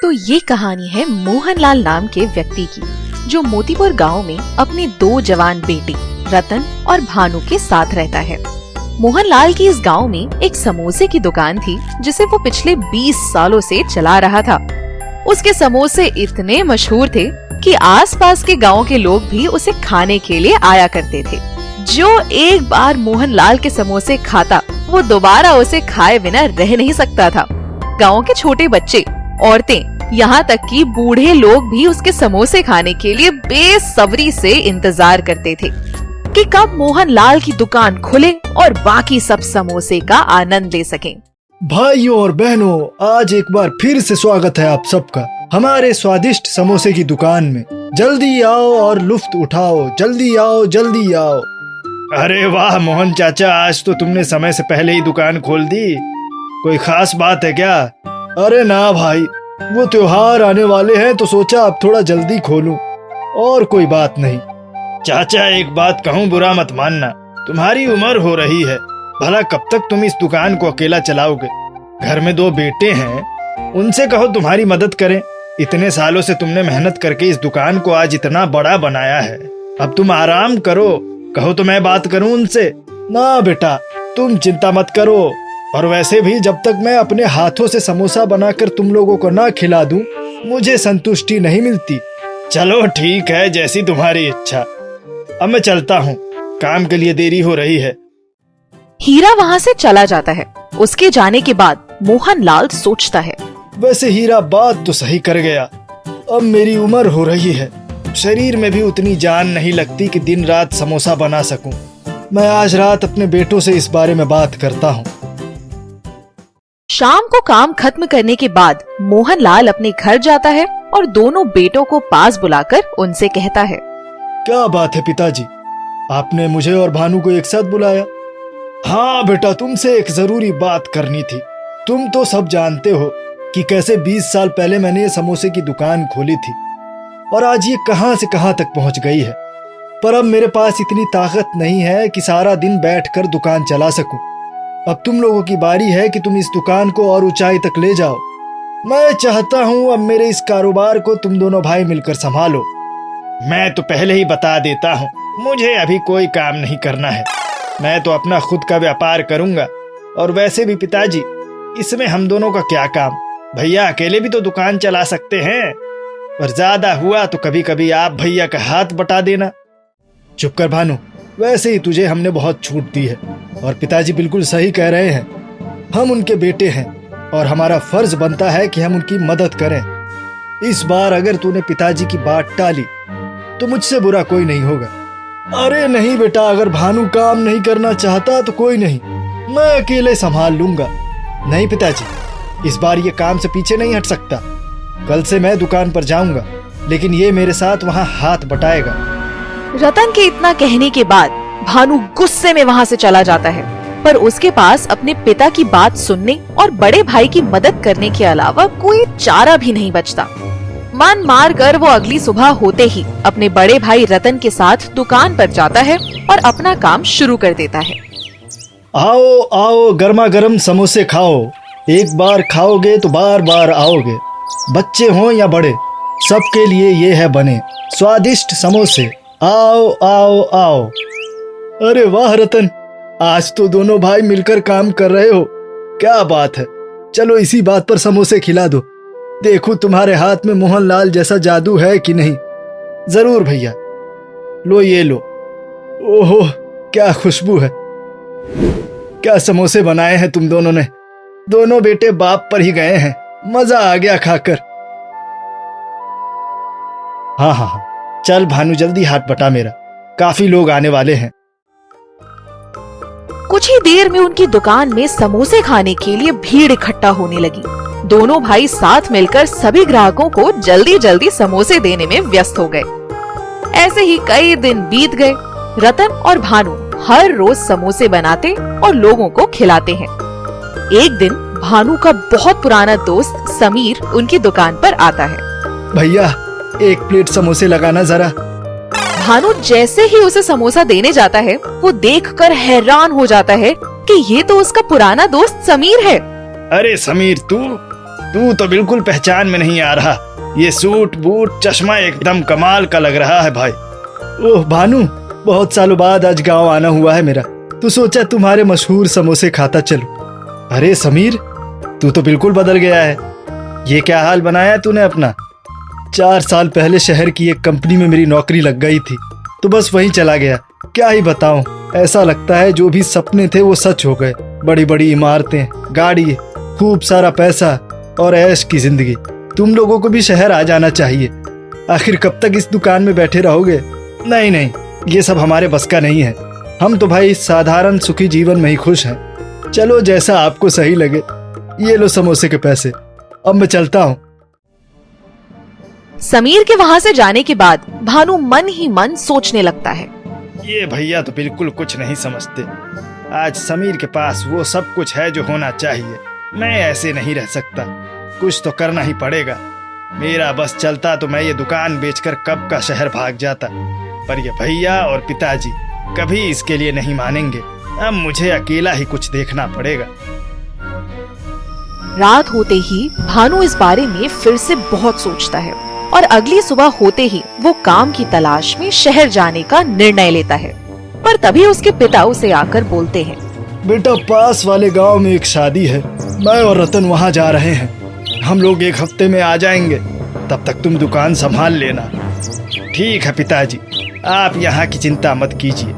तो ये कहानी है मोहनलाल नाम के व्यक्ति की, जो मोतीपुर गांव में अपने 2 जवान बेटे रतन और भानु के साथ रहता है। मोहनलाल की इस गांव में एक समोसे की दुकान थी, जिसे वो पिछले 20 सालों से चला रहा था। उसके समोसे इतने मशहूर थे कि आसपास के गांव के लोग भी उसे खाने के लिए आया करते थे। जो एक बार मोहनलाल के समोसे खाता, वो दोबारा उसे खाए बिना रह नहीं सकता था। गांव के छोटे बच्चे, औरतें, यहाँ तक कि बूढ़े लोग भी उसके समोसे खाने के लिए बेसब्री से इंतजार करते थे कि कब मोहनलाल की दुकान खुले और बाकी सब समोसे का आनंद ले सकें। भाइयों और बहनों, आज एक बार फिर से स्वागत है आप सबका हमारे स्वादिष्ट समोसे की दुकान में। जल्दी आओ और लुफ्त उठाओ, जल्दी आओ, जल्दी आओ। अरे वाह मोहन चाचा, आज तो तुमने समय से पहले ही दुकान खोल दी। कोई खास बात है क्या? अरे ना भाई, वो त्योहार आने वाले हैं तो सोचा अब थोड़ा जल्दी खोलूं, और कोई बात नहीं। चाचा एक बात कहूँ, बुरा मत मानना, तुम्हारी उम्र हो रही है, भला कब तक तुम इस दुकान को अकेला चलाओगे? घर में 2 बेटे हैं, उनसे कहो तुम्हारी मदद करें। इतने सालों से तुमने मेहनत करके इस दुकान को आज इतना बड़ा बनाया है, अब तुम आराम करो। कहो तो मैं बात करूं उनसे। ना बेटा, तुम चिंता मत करो, और वैसे भी जब तक मैं अपने हाथों से समोसा बनाकर तुम लोगों को ना खिला दूं, मुझे संतुष्टि नहीं मिलती। चलो ठीक है, जैसी तुम्हारी इच्छा। अब मैं चलता हूँ, काम के लिए देरी हो रही है। हीरा वहाँ से चला जाता है। उसके जाने के बाद मोहनलाल सोचता है, वैसे हीरा बात तो सही कर गया। अब मेरी उम्र हो रही है, शरीर में भी उतनी जान नहीं लगती कि दिन रात समोसा बना सकूं। मैं आज रात अपने बेटों से इस बारे में बात करता हूँ। शाम को काम खत्म करने के बाद मोहनलाल अपने घर जाता है और दोनों बेटों को पास बुलाकर उनसे कहता है, क्या बात है पिताजी, आपने मुझे और भानु को एक साथ बुलाया? हाँ बेटा, तुमसे एक जरूरी बात करनी थी। तुम तो सब जानते हो कि कैसे 20 साल पहले मैंने ये समोसे की दुकान खोली थी, और आज ये कहां से कहां तक पहुंच गई है। पर अब मेरे पास इतनी ताकत नहीं है कि सारा दिन बैठकर दुकान चला सकूं। अब तुम लोगों की बारी है कि तुम इस दुकान को और ऊंचाई तक ले जाओ। मैं चाहता हूं अब मेरे इस कारोबार को तुम दोनों भाई मिलकर संभालो। मैं तो पहले ही बता देता हूँ, मुझे अभी कोई काम नहीं करना है। मैं तो अपना खुद का व्यापार करूंगा, और वैसे भी पिताजी, इसमें हम दोनों का क्या काम? भैया अकेले भी तो दुकान चला सकते हैं, और ज्यादा हुआ तो कभी कभी आप भैया का हाथ बटा देना। चुप कर भानु, वैसे ही तुझे हमने बहुत छूट दी है, और पिताजी बिल्कुल सही कह रहे हैं। हम उनके बेटे हैं और हमारा फर्ज बनता है कि हम उनकी मदद करें। इस बार अगर तूने पिताजी की बात टाली तो मुझसे बुरा कोई नहीं होगा। अरे नहीं बेटा, अगर भानु काम नहीं करना चाहता तो कोई नहीं, मैं अकेले संभाल लूंगा। नहीं पिताजी, इस बार ये काम से पीछे नहीं हट सकता। कल से मैं दुकान पर जाऊंगा, लेकिन ये मेरे साथ वहाँ हाथ बटाएगा। रतन के इतना कहने के बाद भानु गुस्से में वहाँ से चला जाता है, पर उसके पास अपने पिता की बात सुनने और बड़े भाई की मदद करने के अलावा कोई चारा भी नहीं बचता। मन मार कर वो अगली सुबह होते ही अपने बड़े भाई रतन के साथ दुकान पर जाता है और अपना काम शुरू कर देता है। आओ आओ, गर्मा गर्म समोसे खाओ। एक बार खाओगे तो बार बार आओगे। बच्चे हों या बड़े, सबके लिए ये है बने स्वादिष्ट समोसे। आओ आओ आओ। अरे वाह रतन, आज तो दोनों भाई मिलकर काम कर रहे हो, क्या बात है। चलो इसी बात पर समोसे खिला दो, देखो तुम्हारे हाथ में मोहनलाल जैसा जादू है कि नहीं। जरूर भैया, लो ये लो। ओहो, क्या खुशबू है। क्या समोसे बनाए हैं तुम दोनों ने। दोनों बेटे बाप पर ही गए हैं, मजा आ गया खाकर। हाँ हाँ हाँ, चल भानु जल्दी हाथ बटा मेरा, काफी लोग आने वाले हैं। कुछ ही देर में उनकी दुकान में समोसे खाने के लिए भीड़ इकट्ठा होने लगी। दोनों भाई साथ मिलकर सभी ग्राहकों को जल्दी जल्दी समोसे देने में व्यस्त हो गए। ऐसे ही कई दिन बीत गए। रतन और भानु हर रोज समोसे बनाते और लोगों को खिलाते हैं। एक दिन भानु का बहुत पुराना दोस्त समीर उनकी दुकान पर आता है। भैया, एक प्लेट समोसे लगाना जरा। भानु जैसे ही उसे समोसा देने जाता है, वो देखकर हैरान हो जाता है कि ये तो उसका पुराना दोस्त समीर है। अरे समीर, तू तू तो बिल्कुल पहचान में नहीं आ रहा। ये सूट बूट चश्मा एकदम कमाल का लग रहा है भाई। ओह भानु, बहुत सालों बाद आज गांव आना हुआ है मेरा, तो सोचा तुम्हारे मशहूर समोसे खाता चलूं। अरे समीर, तू तो बिल्कुल बदल गया है। ये क्या हाल बनाया तूने अपना? 4 साल पहले शहर की एक कंपनी में मेरी नौकरी लग गई थी, तो बस वहीं चला गया। क्या ही बताऊं, ऐसा लगता है जो भी सपने थे वो सच हो गए। बड़ी बड़ी इमारतें, गाड़ी, खूब सारा पैसा और ऐश की जिंदगी। तुम लोगों को भी शहर आ जाना चाहिए। आखिर कब तक इस दुकान में बैठे रहोगे? नहीं नहीं, ये सब हमारे बस का नहीं है। हम तो भाई साधारण सुखी जीवन में ही खुश हैं। चलो जैसा आपको सही लगे। ये लो समोसे के पैसे, अब मैं चलता हूँ। समीर के वहां से जाने के बाद भानु मन ही मन सोचने लगता है। ये भैया तो बिल्कुल कुछ नहीं समझते। आज समीर के पास वो सब कुछ है जो होना चाहिए। मैं ऐसे नहीं रह सकता, कुछ तो करना ही पड़ेगा। मेरा बस चलता तो मैं ये दुकान बेचकर कब का शहर भाग जाता, पर ये भैया और पिताजी कभी इसके लिए नहीं मानेंगे। अब मुझे अकेला ही कुछ देखना पड़ेगा। रात होते ही भानु इस बारे में फिर से बहुत सोचता है और अगली सुबह होते ही वो काम की तलाश में शहर जाने का निर्णय लेता है। पर तभी उसके पिता उसे आकर बोलते हैं, बेटा, पास वाले गांव में एक शादी है, मैं और रतन वहां जा रहे हैं। हम लोग 1 हफ्ते में आ जाएंगे, तब तक तुम दुकान संभाल लेना। ठीक है पिताजी, आप यहाँ की चिंता मत कीजिए।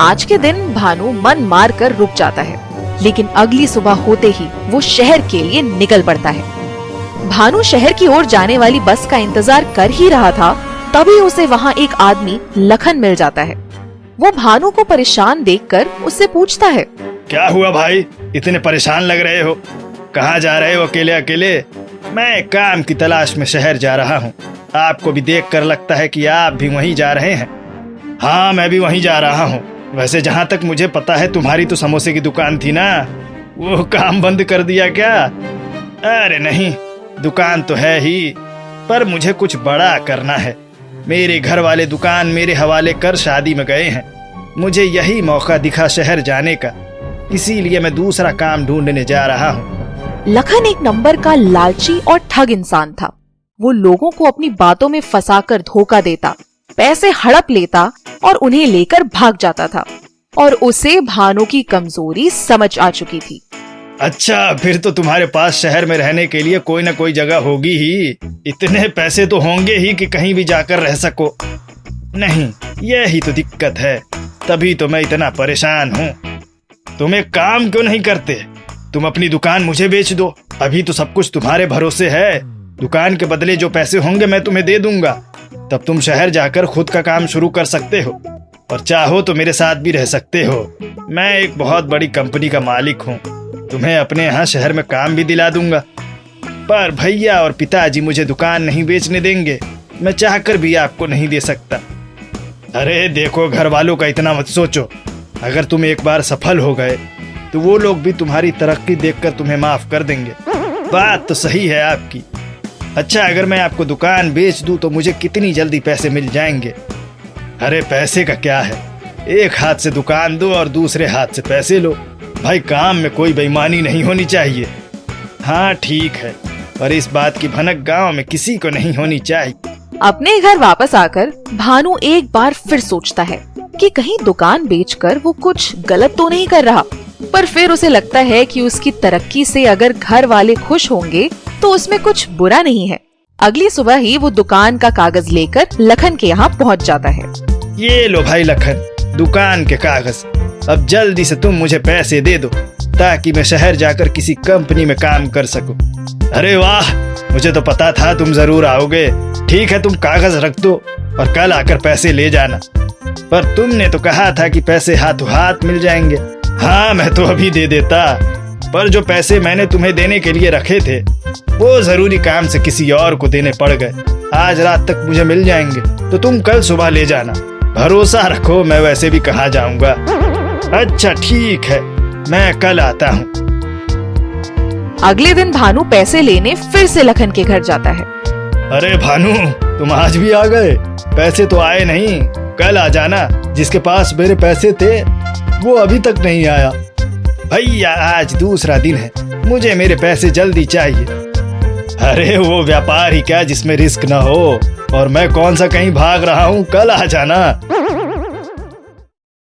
आज के दिन भानु मन मार कर रुक जाता है, लेकिन अगली सुबह होते ही वो शहर के लिए निकल पड़ता है। भानु शहर की ओर जाने वाली बस का इंतजार कर ही रहा था, तभी उसे वहाँ एक आदमी लखन मिल जाता है। वो भानु को परेशान देखकर उससे पूछता है, क्या हुआ भाई, इतने परेशान लग रहे हो? कहाँ जा रहे हो अकेले अकेले? मैं काम की तलाश में शहर जा रहा हूँ। आपको भी देखकर लगता है कि आप भी वहीं जा रहे हैं। हाँ, मैं भी वहीं जा रहा हूँ। वैसे जहाँ तक मुझे पता है तुम्हारी तो समोसे की दुकान थी ना, वो काम बंद कर दिया क्या? अरे नहीं, दुकान तो है ही, पर मुझे कुछ बड़ा करना है। मेरे घर वाले दुकान मेरे हवाले कर शादी में गए हैं। मुझे यही मौका दिखा शहर जाने का, इसीलिए मैं दूसरा काम ढूंढने जा रहा हूँ। लखन एक नंबर का लालची और ठग इंसान था। वो लोगों को अपनी बातों में फंसाकर धोखा देता, पैसे हड़प लेता और उन्हें लेकर भाग जाता था, और उसे भानु की कमजोरी समझ आ चुकी थी। अच्छा, फिर तो तुम्हारे पास शहर में रहने के लिए कोई ना कोई जगह होगी ही। इतने पैसे तो होंगे ही कि कहीं भी जाकर रह सको। नहीं, यही तो दिक्कत है, तभी तो मैं इतना परेशान हूँ। तुम एक काम क्यों नहीं करते? तुम अपनी दुकान मुझे बेच दो। अभी तो सब कुछ तुम्हारे भरोसे है। दुकान के बदले जो पैसे होंगे मैं तुम्हें दे दूंगा। तब तुम शहर जाकर खुद का काम शुरू कर सकते हो, और चाहो तो मेरे साथ भी रह सकते हो। मैं एक बहुत बड़ी कंपनी का मालिक हूँ, तुम्हें अपने यहाँ शहर में काम भी दिला दूंगा। पर भैया और पिताजी मुझे दुकान नहीं बेचने देंगे। मैं चाहकर भी आपको नहीं दे सकता। अरे देखो, घर वालों का इतना मत सोचो। अगर तुम एक बार सफल हो गए तो वो लोग भी तुम्हारी तरक्की देखकर तुम्हें माफ कर देंगे। बात तो सही है आपकी। अच्छा, अगर मैं आपको दुकान बेच दूं तो मुझे कितनी जल्दी पैसे मिल जाएंगे? अरे पैसे का क्या है, एक हाथ से दुकान दो और दूसरे हाथ से पैसे लो। भाई, काम में कोई बेईमानी नहीं होनी चाहिए। हाँ ठीक है, पर इस बात की भनक गांव में किसी को नहीं होनी चाहिए। अपने घर वापस आकर भानु एक बार फिर सोचता है कि कहीं दुकान बेचकर वो कुछ गलत तो नहीं कर रहा, पर फिर उसे लगता है कि उसकी तरक्की से अगर घर वाले खुश होंगे तो उसमें कुछ बुरा नहीं है। अगली सुबह ही वो दुकान का कागज लेकर लखन के यहाँ पहुँच जाता है। ये लो भाई लखन, दुकान के कागज। अब जल्दी से तुम मुझे पैसे दे दो ताकि मैं शहर जाकर किसी कंपनी में काम कर सकूं। अरे वाह, मुझे तो पता था तुम जरूर आओगे। ठीक है, तुम कागज रख दो और कल आकर पैसे ले जाना। पर तुमने तो कहा था कि पैसे हाथों हाथ मिल जाएंगे। हाँ, मैं तो अभी दे देता, पर जो पैसे मैंने तुम्हें देने के लिए रखे थे वो जरूरी काम से किसी और को देने पड़ गए। आज रात तक मुझे मिल जाएंगे तो तुम कल सुबह ले जाना। भरोसा रखो, मैं वैसे भी कहाँ जाऊंगा। अच्छा ठीक है, मैं कल आता हूँ। अगले दिन भानु पैसे लेने फिर से लखन के घर जाता है। अरे भानु, तुम आज भी आ गए? पैसे तो आए नहीं, कल आ जाना। जिसके पास मेरे पैसे थे वो अभी तक नहीं आया। भैया, आज दूसरा दिन है, मुझे मेरे पैसे जल्दी चाहिए। अरे वो व्यापार ही क्या जिसमें रिस्क ना हो, और मैं कौन सा कहीं भाग रहा हूँ, कल आ जाना।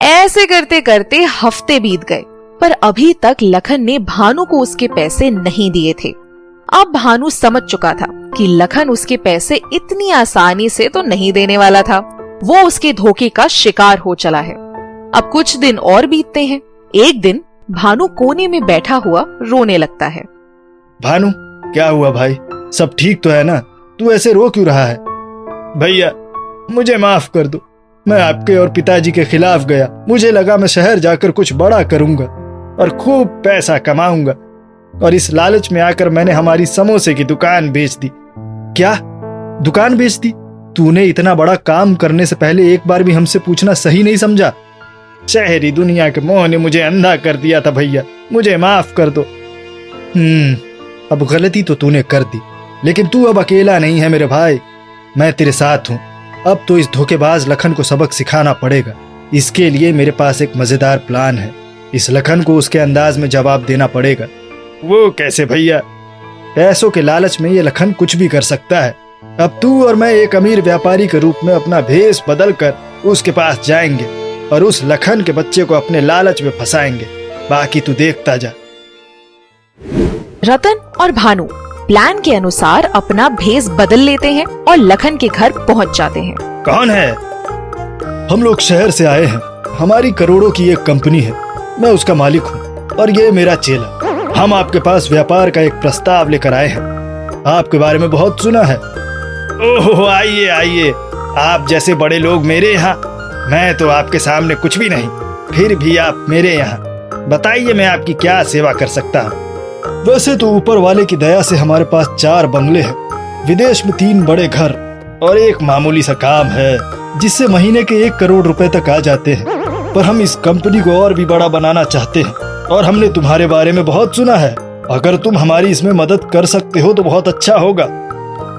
ऐसे करते करते हफ्ते बीत गए, पर अभी तक लखन ने भानु को उसके पैसे नहीं दिए थे। अब भानु समझ चुका था कि लखन उसके पैसे इतनी आसानी से तो नहीं देने वाला था। वो उसके धोखे का शिकार हो चला है। अब कुछ दिन और बीतते हैं। एक दिन भानु कोने में बैठा हुआ रोने लगता है। भानु, क्या हुआ भाई? सब ठीक तो है ना? तू ऐसे रो क्यों रहा है? भैया मुझे माफ कर दो, मैं आपके और पिताजी के खिलाफ गया। मुझे लगा मैं शहर जाकर कुछ बड़ा करूंगा और खूब पैसा कमाऊंगा, और इस लालच में आकर मैंने हमारी समोसे की दुकान बेच दी। क्या? दुकान बेच दी? तूने इतना बड़ा काम करने से पहले एक बार भी हमसे पूछना सही नहीं समझा? शहरी दुनिया के मोह ने मुझे अंधा कर दिया था भैया, मुझे माफ कर दो। अब गलती तो तूने कर दी, लेकिन तू अब अकेला नहीं है मेरे भाई, मैं तेरे साथ हूँ। अब तो इस धोखेबाज लखन को सबक सिखाना पड़ेगा। इसके लिए मेरे पास एक मजेदार प्लान है। इस लखन को उसके अंदाज में जवाब देना पड़ेगा। वो कैसे भैया? पैसों के लालच में ये लखन कुछ भी कर सकता है। अब तू और मैं एक अमीर व्यापारी के रूप में अपना भेष बदल कर उसके पास जाएंगे और उस लखन के बच्चे को अपने लालच में फंसाएंगे। बाकी तू देखता जा। रतन और भानु प्लान के अनुसार अपना भेष बदल लेते हैं और लखन के घर पहुंच जाते हैं। कौन है? हम लोग शहर से आए हैं। हमारी करोड़ों की एक कंपनी है, मैं उसका मालिक हूँ और ये मेरा चेला। हम आपके पास व्यापार का एक प्रस्ताव लेकर आए हैं। आपके बारे में बहुत सुना है। ओह आइए आइए, आप जैसे बड़े लोग मेरे यहाँ। मैं तो आपके सामने कुछ भी नहीं, फिर भी आप मेरे यहाँ। बताइए मैं आपकी क्या सेवा कर सकता हूँ? वैसे तो ऊपर वाले की दया से हमारे पास 4 बंगले हैं, विदेश में 3 बड़े घर और एक मामूली सा काम है जिससे महीने के 1 करोड़ रुपए तक आ जाते हैं। पर हम इस कंपनी को और भी बड़ा बनाना चाहते हैं और हमने तुम्हारे बारे में बहुत सुना है। अगर तुम हमारी इसमें मदद कर सकते हो तो बहुत अच्छा होगा।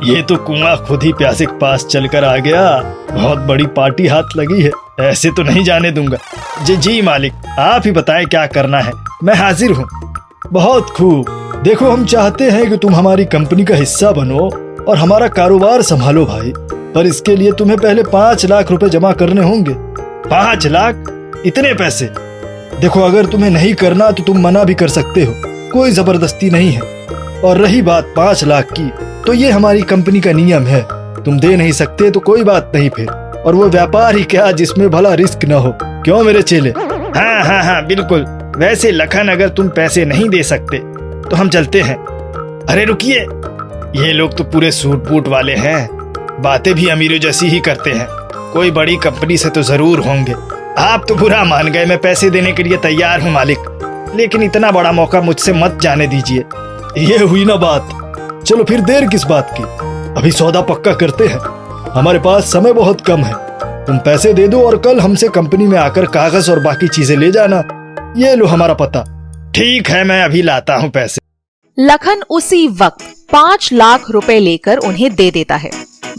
ये तो कुआं खुद ही प्यासे के पास चलकर आ गया। बहुत बड़ी पार्टी हाथ लगी है, ऐसे तो नहीं जाने दूंगा। जी मालिक, आप ही बताएं क्या करना है, मैं हाजिर हूँ। बहुत खूब। देखो, हम चाहते हैं कि तुम हमारी कंपनी का हिस्सा बनो और हमारा कारोबार संभालो भाई। पर इसके लिए तुम्हें पहले 5 लाख रुपए जमा करने होंगे। 5 लाख? इतने पैसे? देखो, अगर तुम्हें नहीं करना तो तुम मना भी कर सकते हो, कोई जबरदस्ती नहीं है। और रही बात 5 लाख की, तो ये हमारी कंपनी का नियम है। तुम दे नहीं सकते तो कोई बात नहीं फिर। और वो व्यापार ही क्या जिसमें भला रिस्क न हो, क्यों मेरे चेले? हाँ बिल्कुल। वैसे लखन, अगर तुम पैसे नहीं दे सकते तो हम चलते हैं। अरे रुकिए, ये लोग तो पूरे सूट बूट वाले हैं, बातें भी अमीरों जैसी ही करते हैं। कोई बड़ी कंपनी से तो जरूर होंगे। आप तो बुरा मान गए, मैं पैसे देने के लिए तैयार हूँ मालिक, लेकिन इतना बड़ा मौका मुझसे मत जाने दीजिए। ये हुई ना बात। चलो फिर देर किस बात की, अभी सौदा पक्का करते हैं। हमारे पास समय बहुत कम है। तुम पैसे दे दो और कल हमसे कंपनी में आकर कागज और बाकी चीजें ले जाना। ये लो हमारा पता। ठीक है, मैं अभी लाता हूँ पैसे। लखन उसी वक्त 5 लाख रुपए लेकर उन्हें दे देता है।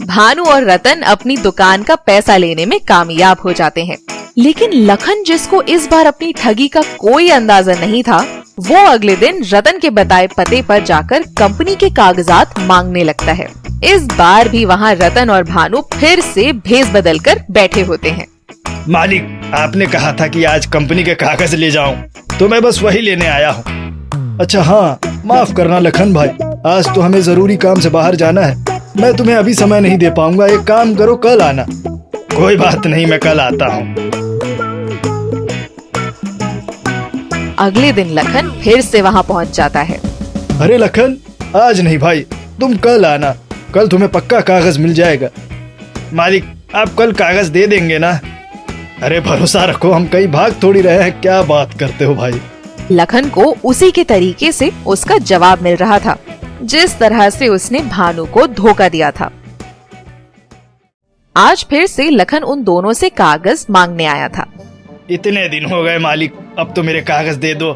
भानु और रतन अपनी दुकान का पैसा लेने में कामयाब हो जाते हैं। लेकिन लखन, जिसको इस बार अपनी ठगी का कोई अंदाजा नहीं था, वो अगले दिन रतन के बताए पते पर जाकर कंपनी के कागजात मांगने लगता है। इस बार भी वहाँ रतन और भानु फिर से भेष बदल कर बैठे होते हैं। मालिक, आपने कहा था कि आज कंपनी के कागज ले जाऊं, तो मैं बस वही लेने आया हूँ। अच्छा हाँ, माफ करना लखन भाई, आज तो हमें जरूरी काम से बाहर जाना है। मैं तुम्हें अभी समय नहीं दे पाऊंगा। एक काम करो, कल आना। कोई बात नहीं, मैं कल आता हूँ। अगले दिन लखन फिर से वहाँ पहुँच जाता है। अरे लखन, आज नहीं भाई, तुम कल आना। कल तुम्हें पक्का कागज मिल जाएगा। मालिक, आप कल कागज दे देंगे ना? अरे भरोसा रखो, हम कहीं भाग थोड़ी रहे हैं। क्या बात करते हो भाई? लखन को उसी के तरीके से उसका जवाब मिल रहा था जिस तरह से उसने भानु को धोखा दिया था। आज फिर से लखन उन दोनों से कागज मांगने आया था। इतने दिन हो गए मालिक, अब तो मेरे कागज दे दो।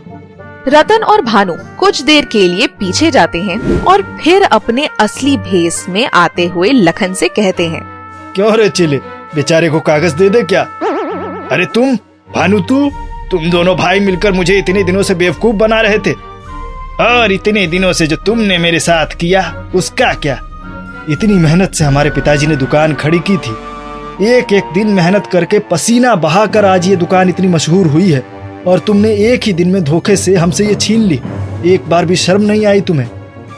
रतन और भानु कुछ देर के लिए पीछे जाते हैं और फिर अपने असली भेष में आते हुए लखन से कहते हैं, क्यों रे चिले, बेचारे को कागज दे दे क्या? अरे तुम भानु, तुम दोनों भाई मिलकर मुझे इतने दिनों से बेवकूफ बना रहे थे। और इतने दिनों से जो तुमने मेरे साथ किया उसका क्या? इतनी मेहनत से हमारे पिताजी ने दुकान खड़ी की थी। एक एक दिन मेहनत करके पसीना बहाकर आज ये दुकान इतनी मशहूर हुई है, और तुमने एक ही दिन में धोखे से हमसे ये छीन ली। एक बार भी शर्म नहीं आई तुम्हें?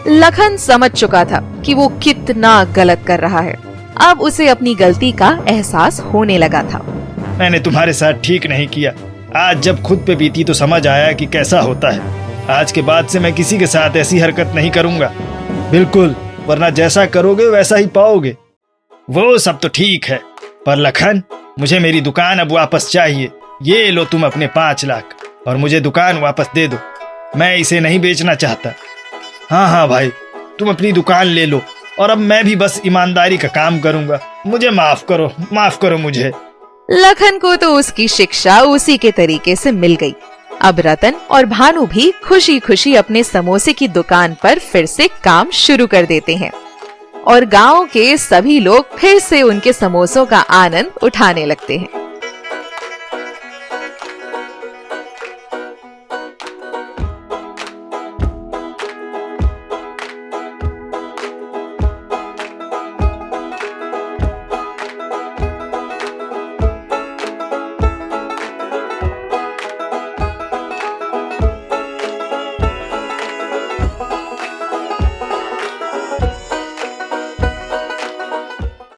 लखन समझ चुका था कि वो कितना गलत कर रहा है। अब उसे अपनी गलती का एहसास होने लगा था। मैंने तुम्हारे साथ ठीक नहीं किया। आज जब खुद पे बीती तो समझ आया कि कैसा होता है। आज के बाद से मैं किसी के साथ ऐसी हरकत नहीं करूंगा। बिल्कुल, वरना जैसा करोगे वैसा ही पाओगे। वो सब तो ठीक है, पर लखन, मुझे मेरी दुकान अब वापस चाहिए। ये लो तुम अपने 5 लाख, और मुझे दुकान वापस दे दो। मैं इसे नहीं बेचना चाहता। हाँ हाँ भाई, तुम अपनी दुकान ले लो, और अब मैं भी बस ईमानदारी का काम करूंगा। मुझे माफ करो मुझे। लखन को तो उसकी शिक्षा उसी के तरीके से मिल गई। अब रतन और भानु भी खुशी खुशी अपने समोसे की दुकान पर फिर से काम शुरू कर देते हैं, और गांव के सभी लोग फिर से उनके समोसों का आनंद उठाने लगते हैं।